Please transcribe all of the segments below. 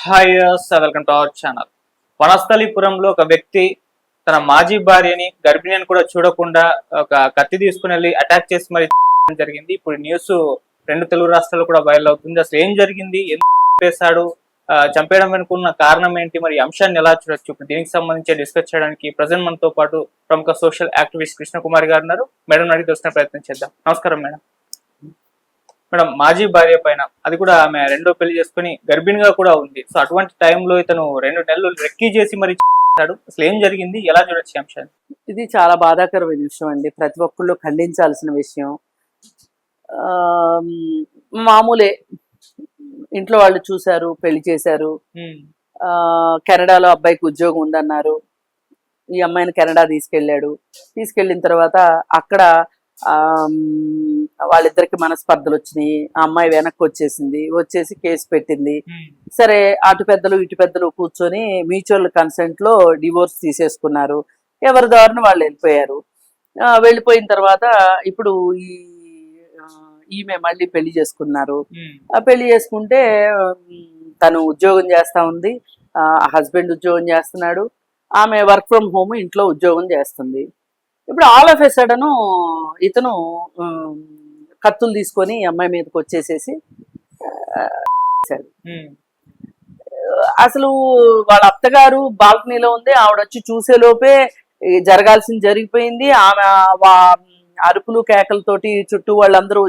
Hi welcome to our channel. వనస్థలిపురంలో ఒక వ్యక్తి తన మాజీ భార్యని గర్భిణిని కూడా చూడకుండా ఒక కత్తి తీసుకుని వెళ్ళి అటాక్ చేసి మరి జరిగింది. ఇప్పుడు న్యూస్ రెండు తెలుగు రాష్ట్రాలు కూడా వైరల్ అవుతుంది. అసలు ఏం జరిగింది, ఎందుకు చంపేశాడు, చంపేయడం వెనుకున్న కారణం ఏంటి, మరి అంశాన్ని ఎలా చూడొచ్చు, ఇప్పుడు దీనికి సంబంధించి డిస్కస్ చేయడానికి ప్రజెంట్ మనతో పాటు ప్రముఖ సోషల్ యాక్టివిస్ట్ కృష్ణకుమారి గారు ఉన్నారు. మేడం అడిగి తెలుసుకునే ప్రయత్నం చేద్దాం. నమస్కారం మేడం. మేడం, మాజీ భార్య పైన, అది కూడా ఆమె రెండో పెళ్లి చేసుకుని గర్భిణిగా కూడా ఉంది. సో అటువంటి టైంలో ఇతను 2 నెలలు రెక్కీ చేసి మరి అసలు ఏం జరిగింది, ఎలా చూడొచ్చు అంశాన్ని? ఇది చాలా బాధాకరమైన విషయం అండి. ప్రతి ఒక్కళ్ళు ఖండించాల్సిన విషయం. మామూలే, ఇంట్లో వాళ్ళు చూశారు, పెళ్లి చేశారు. కెనడాలో అబ్బాయికి ఉద్యోగం ఉందన్నారు. ఈ అమ్మాయిని కెనడా తీసుకెళ్ళిన తర్వాత అక్కడ వాళ్ళిద్దరికి మనస్పర్ధలు వచ్చినాయి. ఆ అమ్మాయి వెనక్కి వచ్చేసి కేసు పెట్టింది. సరే, అటు పెద్దలు ఇటు పెద్దలు కూర్చొని మ్యూచువల్ కన్సెంట్ లో డివోర్స్ తీసేసుకున్నారు. ఎవరి దారిని వాళ్ళు వెళ్ళిపోయిన తర్వాత ఇప్పుడు ఈమె మళ్ళీ పెళ్లి చేసుకున్నారు. పెళ్లి చేసుకుంటే తను ఉద్యోగం చేస్తా ఉంది, హస్బెండ్ ఉద్యోగం చేస్తున్నాడు, ఆమె వర్క్ ఫ్రమ్ హోమ్ ఇంట్లో ఉద్యోగం చేస్తుంది. ఇప్పుడు ఆల్ ఆఫ్ ఎ సడన్ ఇతను కత్తులు తీసుకొని అమ్మాయి మీదకి వచ్చేసేసి అసలు వాళ్ళ అత్తగారు బాల్కనీలో ఉంది. ఆవిడ వచ్చి చూసే లోపే జరగాల్సింది జరిగిపోయింది. ఆమె అరుపులు కేకలతోటి చుట్టూ వాళ్ళందరూ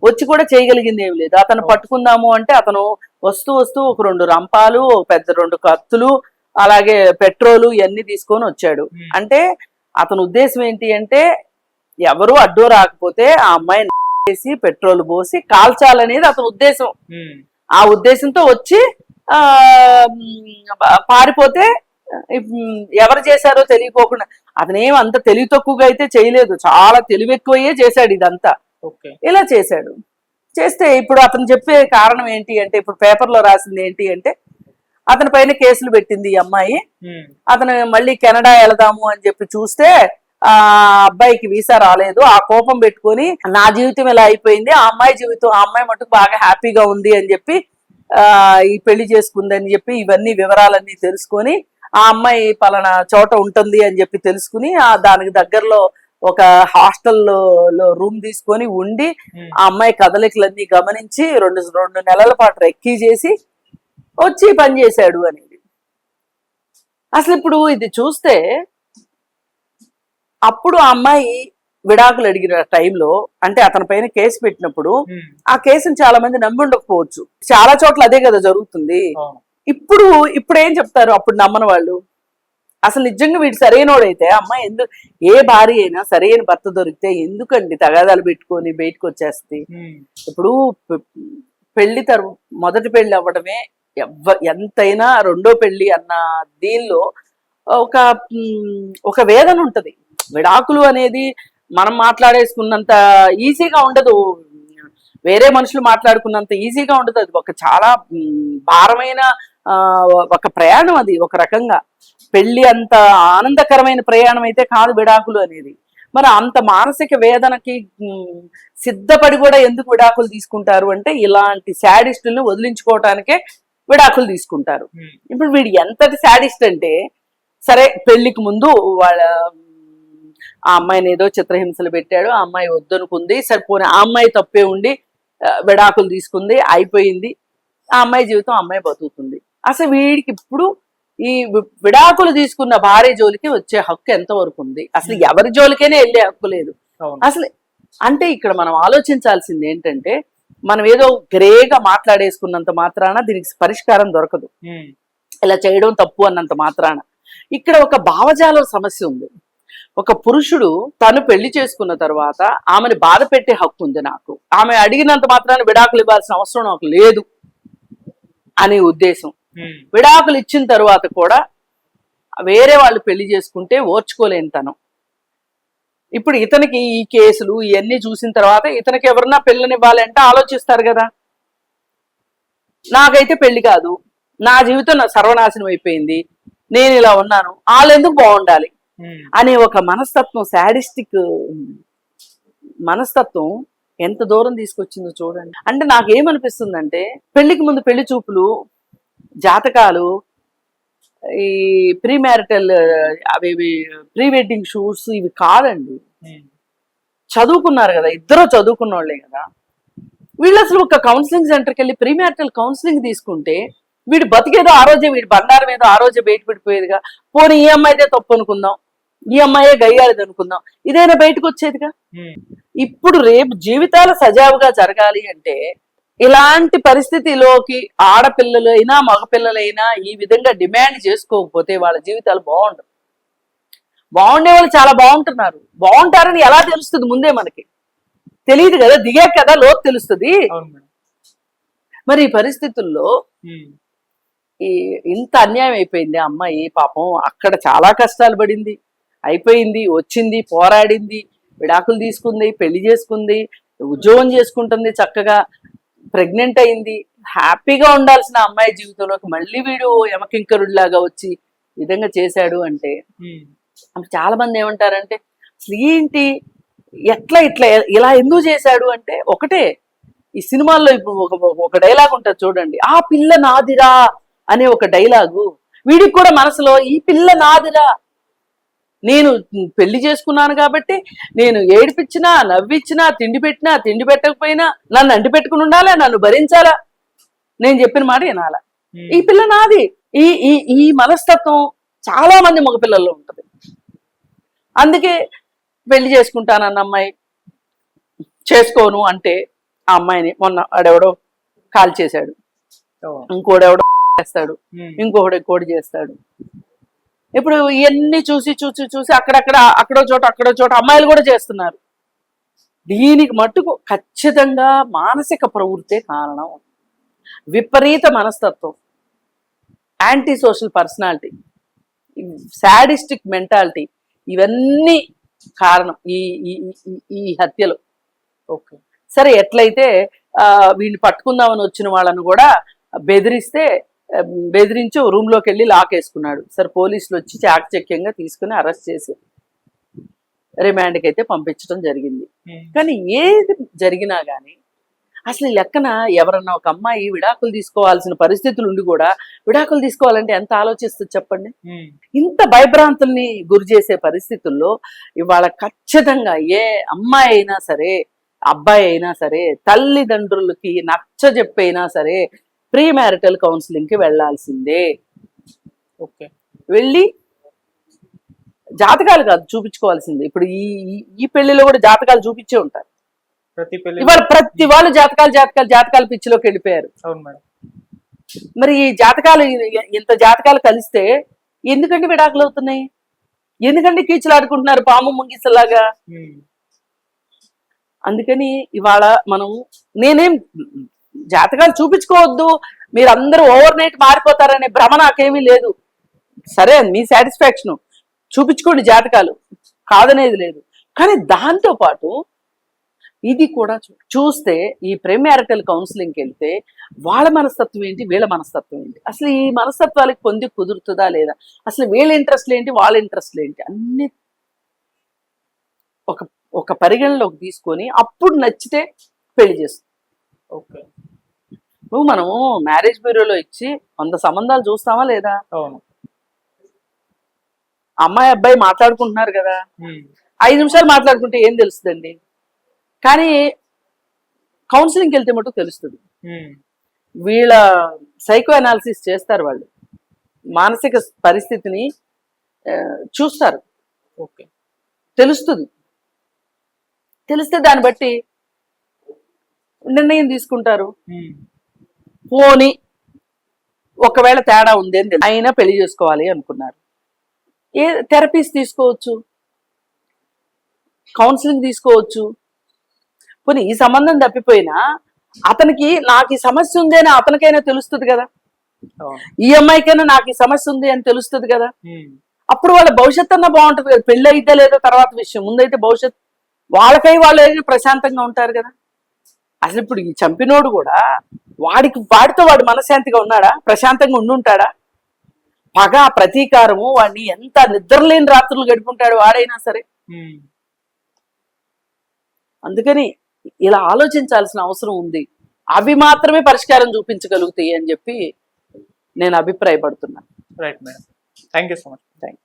వచ్చి కూడా చేయగలిగింది ఏం లేదు. అతను పట్టుకుందాము అంటే అతను వస్తూ ఒక 2 రంపాలు, పెద్ద 2 కత్తులు, అలాగే పెట్రోలు ఇవన్నీ తీసుకొని వచ్చాడు. అంటే అతని ఉద్దేశం ఏంటి అంటే, ఎవరు అడ్డు రాకపోతే ఆ అమ్మాయిని వేసి పెట్రోల్ పోసి కాల్చాలనేది అతని ఉద్దేశం. ఆ ఉద్దేశంతో వచ్చి పారిపోతే ఎవరు చేశారో తెలియకోకుండా, అతనేం అంత తెలివి తక్కువగా అయితే చేయలేదు, చాలా తెలివి ఎక్కువయ్యే చేశాడు ఇదంతా. ఇలా చేస్తే ఇప్పుడు అతను చెప్పే కారణం ఏంటి అంటే, ఇప్పుడు పేపర్లో రాసింది ఏంటి అంటే, అతని పైన కేసులు పెట్టింది ఈ అమ్మాయి. అతను మళ్ళీ కెనడా వెళదాము అని చెప్పి చూస్తే ఆ అబ్బాయికి వీసా రాలేదు. ఆ కోపం పెట్టుకొని నా జీవితం ఇలా అయిపోయింది, ఆ అమ్మాయి మటుకు బాగా హ్యాపీగా ఉంది అని చెప్పి ఈ పెళ్లి చేసుకుందని చెప్పి ఇవన్నీ వివరాలన్నీ తెలుసుకొని, ఆ అమ్మాయి పలానా చోట ఉంటుంది అని చెప్పి తెలుసుకుని దానికి దగ్గరలో ఒక హాస్టల్లో రూమ్ తీసుకొని ఉండి ఆ అమ్మాయి కదలికలన్నీ గమనించి 2 నెలల పాటు రెక్కీ చేసి వచ్చి పని చేశాడు అనేది. అసలు ఇప్పుడు ఇది చూస్తే, అప్పుడు ఆ అమ్మాయి విడాకులు అడిగిన టైంలో, అంటే అతని పైన కేసు పెట్టినప్పుడు ఆ కేసును చాలా మంది నమ్మి ఉండకపోవచ్చు. చాలా చోట్ల అదే కదా జరుగుతుంది. ఇప్పుడు ఏం చెప్తారు అప్పుడు నమ్మని వాళ్ళు? అసలు నిజంగా వీడు సరైనోడైతే అమ్మాయి ఎందుకు, ఏ భార్య అయినా సరైన భర్త దొరికితే ఎందుకండి తగాదాలు పెట్టుకొని బయటకు వచ్చేస్తుంది? ఇప్పుడు మొదటి పెళ్లి అవ్వడమే ఎంతైనా, రెండో పెళ్లి అన్న దీనిలో ఒక వేదన ఉంటది. విడాకులు అనేది మనం మాట్లాడేసుకున్నంత ఈజీగా ఉండదు, వేరే మనుషులు మాట్లాడుకున్నంత ఈజీగా ఉండదు. అది ఒక చాలా భారమైన ఒక ప్రయాణం. అది ఒక రకంగా పెళ్లి అంత ఆనందకరమైన ప్రయాణం అయితే కాదు విడాకులు అనేది. మరి అంత మానసిక వేదనకి సిద్ధపడి కూడా ఎందుకు విడాకులు తీసుకుంటారు అంటే, ఇలాంటి శాడిస్టుల్ని వదిలించుకోవటానికే విడాకులు తీసుకుంటారు. ఇప్పుడు వీడు ఎంతటి శాడిస్ట్ అంటే, సరే పెళ్లికి ముందు ఆ అమ్మాయిని ఏదో చిత్రహింసలు పెట్టాడు, ఆ అమ్మాయి వద్దనుకుంది, సరిపోని ఆ అమ్మాయి తప్పే ఉండి విడాకులు తీసుకుంది, అయిపోయింది, ఆ అమ్మాయి జీవితం అమ్మాయి బతుకుతుంది. అసలు వీడికి ఇప్పుడు ఈ విడాకులు తీసుకున్న భార్య జోలికి వచ్చే హక్కు ఎంతవరకు ఉంది? అసలు ఎవరి జోలికైనా వెళ్ళే హక్కు లేదు అసలు. అంటే ఇక్కడ మనం ఆలోచించాల్సింది ఏంటంటే, మనం ఏదో గ్రేగా మాట్లాడేసుకున్నంత మాత్రాన దీనికి పరిష్కారం దొరకదు. ఇలా చేయడం తప్పు అన్నంత మాత్రాన ఇక్కడ ఒక భావజాల సమస్య ఉంది. ఒక పురుషుడు తను పెళ్లి చేసుకున్న తర్వాత ఆమెను బాధ పెట్టే హక్కు ఉంది నాకు, ఆమె అడిగినంత మాత్రాన విడాకులు ఇవ్వాల్సిన అవసరం నాకు లేదు అనే ఉద్దేశం. విడాకులు ఇచ్చిన తర్వాత కూడా వేరే వాళ్ళు పెళ్లి చేసుకుంటే ఓర్చుకోలేని తను. ఇప్పుడు ఇతనికి ఈ కేసులు ఇవన్నీ చూసిన తర్వాత ఇతనికి ఎవరన్నా పెళ్ళనివ్వాలంటే ఆలోచిస్తారు కదా, నాకైతే పెళ్లి కాదు, నా జీవితం నా సర్వనాశనం అయిపోయింది, నేను ఇలా ఉన్నాను, వాళ్ళు ఎందుకు బాగుండాలి అనే ఒక మనస్తత్వం, శాడిస్టిక్ మనస్తత్వం ఎంత దూరం తీసుకొచ్చిందో చూడండి. అంటే నాకేమనిపిస్తుందంటే, పెళ్లికి ముందు పెళ్లి చూపులు జాతకాలు, ఈ ప్రీ మ్యారిటల్ అవి ప్రీ వెడ్డింగ్ షూట్స్ ఇవి కాదండి. చదువుకున్నారు కదా, ఇద్దరు చదువుకున్న వాళ్ళే కదా. వీళ్ళు అసలు ఒక కౌన్సిలింగ్ సెంటర్కి వెళ్ళి ప్రీ మ్యారిటల్ కౌన్సిలింగ్ తీసుకుంటే వీడు బతికేదో ఆ రోజే, వీడి బండారం ఏదో ఆ రోజే బయట పడిపోయేదిగా. పోనీ ఈ అమ్మాయిదే తప్పు అనుకుందాం, ఈ అమ్మాయే గయ్యాలిది అనుకుందాం, ఇదైనా బయటకు వచ్చేదిగా. ఇప్పుడు రేపు జీవితాలు సజావుగా జరగాలి అంటే ఇలాంటి పరిస్థితిలోకి ఆడపిల్లలైనా మగపిల్లలైనా ఈ విధంగా డిమాండ్ చేసుకోకపోతే వాళ్ళ జీవితాలు బాగుండవు. బాగుండే వాళ్ళు చాలా బాగుంటున్నారు. బాగుంటారని ఎలా తెలుస్తుంది? ముందే మనకి తెలియదు కదా, దిగాక కదా లోతు తెలుస్తుంది. మరి ఈ పరిస్థితుల్లో ఇంత అన్యాయం అయిపోయింది. ఆ అమ్మాయి పాపం అక్కడ చాలా కష్టాలు పడింది, అయిపోయింది, వచ్చింది, పోరాడింది, విడాకులు తీసుకుంది, పెళ్లి చేసుకుంది, ఉద్యోగం చేసుకుంటుంది, చక్కగా ప్రెగ్నెంట్ అయింది, హ్యాపీగా ఉండాల్సిన అమ్మాయి జీవితంలోకి మళ్ళీ వీడు యమకింకరుడిలాగా వచ్చి విధంగా చేశాడు అంటే చాలా మంది ఏమంటారంటే అసలు ఏంటి, ఎట్లా ఇట్లా ఇలా ఎందుకు చేశాడు అంటే ఒకటే, ఈ సినిమాల్లో ఇప్పుడు ఒక డైలాగ్ ఉంటుంది చూడండి, ఆ పిల్ల నాదిరా అనే ఒక డైలాగు వీడికి కూడా మనసులో ఈ పిల్ల నాదిరా, నేను పెళ్లి చేసుకున్నాను కాబట్టి నేను ఏడిపించినా నవ్విచ్చినా తిండి పెట్టినా తిండి పెట్టకపోయినా నన్ను అంటి పెట్టుకుని ఉండాలా, నన్ను భరించాలా, నేను చెప్పిన మాట వినాలా, ఈ పిల్ల నాది. ఈ ఈ ఈ మనస్తత్వం చాలా మంది మగపిల్లల్లో ఉంటది. అందుకే పెళ్లి చేసుకుంటానన్న అమ్మాయి చేసుకోను అంటే ఆ అమ్మాయిని మొన్న ఆడెవడో కాల్ చేశాడు, ఇంకోడెవడో చేస్తాడు, ఇంకోటి చేస్తాడు. ఇప్పుడు ఇవన్నీ చూసి చూసి చూసి అక్కడో చోట అమ్మాయిలు కూడా చేస్తున్నారు. దీనికి మట్టుకు ఖచ్చితంగా మానసిక ప్రవృత్తే కారణం. విపరీత మనస్తత్వం, anti social personality, sadistic mentality, ఇవన్నీ కారణం ఈ ఈ హత్యలు. ఓకే సరే, ఎట్లయితే వీళ్ళు పట్టుకుందామని వచ్చిన వాళ్ళను కూడా బెదిరించి రూమ్ లోకి వెళ్ళి లాక్ వేసుకున్నాడు. సరే, పోలీసులు వచ్చి చాకచక్యంగా తీసుకుని అరెస్ట్ చేసి రిమాండ్కి అయితే పంపించడం జరిగింది. కానీ ఏది జరిగినా కానీ అసలు లెక్కన ఎవరన్నా ఒక అమ్మాయి విడాకులు తీసుకోవాల్సిన పరిస్థితులు ఉండి కూడా విడాకులు తీసుకోవాలంటే ఎంత ఆలోచిస్తుంది చెప్పండి. ఇంత భయభ్రాంతుల్ని గురి చేసే పరిస్థితుల్లో ఇవాళ ఖచ్చితంగా ఏ అమ్మాయి అయినా సరే అబ్బాయి అయినా సరే తల్లిదండ్రులకి నచ్చజెప్పైనా సరే ప్రీ మ్యారిటల్ కౌన్సిలింగ్ కి వెళ్లాల్సిందే. ఓకే, వెళ్ళి జాతకాలు కాదు చూపించుకోవాల్సిందే. ఇప్పుడు ఈ పెళ్లిలో కూడా జాతకాలు చూపించే ఉంటారు. ఇవాళ ప్రతి వాళ్ళు జాతకాలు పిచ్చిలోకి వెళ్ళిపోయారు. మరి ఈ జాతకాలు ఇంత జాతకాలు కలిస్తే ఎందుకంటే విడాకులు అవుతున్నాయి? ఎందుకంటే కీచులాడుకుంటున్నారు పాము ముంగిసలాగా? అందుకని ఇవాళ మనం నేనేం జాతకాలు చూపించుకోవద్దు, మీరు అందరూ ఓవర్ నైట్ మారిపోతారనే భ్రమ నాకేమీ లేదు. సరే, మీ సాటిస్ఫాక్షన్, చూపించుకోండి జాతకాలు, కాదనేది లేదు. కానీ దాంతో పాటు ఇది కూడా చూస్తే ఈ ప్రీ మ్యారిటల్ కౌన్సిలింగ్కి వెళ్తే వాళ్ళ మనస్తత్వం ఏంటి, వీళ్ళ మనస్తత్వం ఏంటి, అసలు ఈ మనస్తత్వాలకు పొంది కుదురుతుందా లేదా, అసలు వీళ్ళ ఇంట్రెస్ట్లు ఏంటి, వాళ్ళ ఇంట్రెస్ట్లు ఏంటి, అన్ని ఒక పరిగణలోకి తీసుకొని అప్పుడు నచ్చితే పెళ్లి చేస్తాం. ఓకే, నువ్వు మనము మ్యారేజ్ బ్యూరోలో ఇచ్చి 100 సంబంధాలు చూస్తామా లేదా? అమ్మాయి అబ్బాయి మాట్లాడుకుంటున్నారు కదా, 5 నిమిషాలు మాట్లాడుకుంటే ఏం తెలుస్తుందండి? కానీ కౌన్సిలింగ్కి వెళ్తే మటుకు తెలుస్తుంది. వీళ్ళ సైకో అనాలిసిస్ చేస్తారు, వాళ్ళు మానసిక పరిస్థితిని చూస్తారు. ఓకే, తెలుస్తుంది. తెలిస్తే దాన్ని బట్టి నిర్ణయం తీసుకుంటారు. పోని ఒకవేళ తేడా ఉంది అని అయినా పెళ్లి చేసుకోవాలి అనుకున్నారు, ఏ థెరపీస్ తీసుకోవచ్చు, కౌన్సిలింగ్ తీసుకోవచ్చు. పోనీ ఈ సంబంధం తప్పిపోయినా అతనికి నాకు ఈ సమస్య ఉంది అని అతనికైనా తెలుస్తుంది కదా, ఈ అమ్మాయికైనా నాకు ఈ సమస్య ఉంది అని తెలుస్తుంది కదా. అప్పుడు వాళ్ళ భవిష్యత్తు అన్నా బాగుంటుంది కదా. పెళ్ళి అయితే లేదో తర్వాత విషయం, ముందైతే భవిష్యత్తు వాళ్ళకై వాళ్ళు ప్రశాంతంగా ఉంటారు కదా. అసలు ఇప్పుడు ఈ చంపినోడు కూడా వాడితో వాడు మనశ్శాంతిగా ఉన్నాడా, ప్రశాంతంగా ఉండుంటాడా? పగ ప్రతీకారము వాడిని ఎంత నిద్రలేని రాత్రులు గడుపుంటాడు వాడైనా సరే. అందుకని ఇలా ఆలోచించాల్సిన అవసరం ఉంది. అవి మాత్రమే పరిష్కారం చూపించగలుగుతాయి అని చెప్పి నేను అభిప్రాయపడుతున్నాను. Right madam, thank you so much. Thank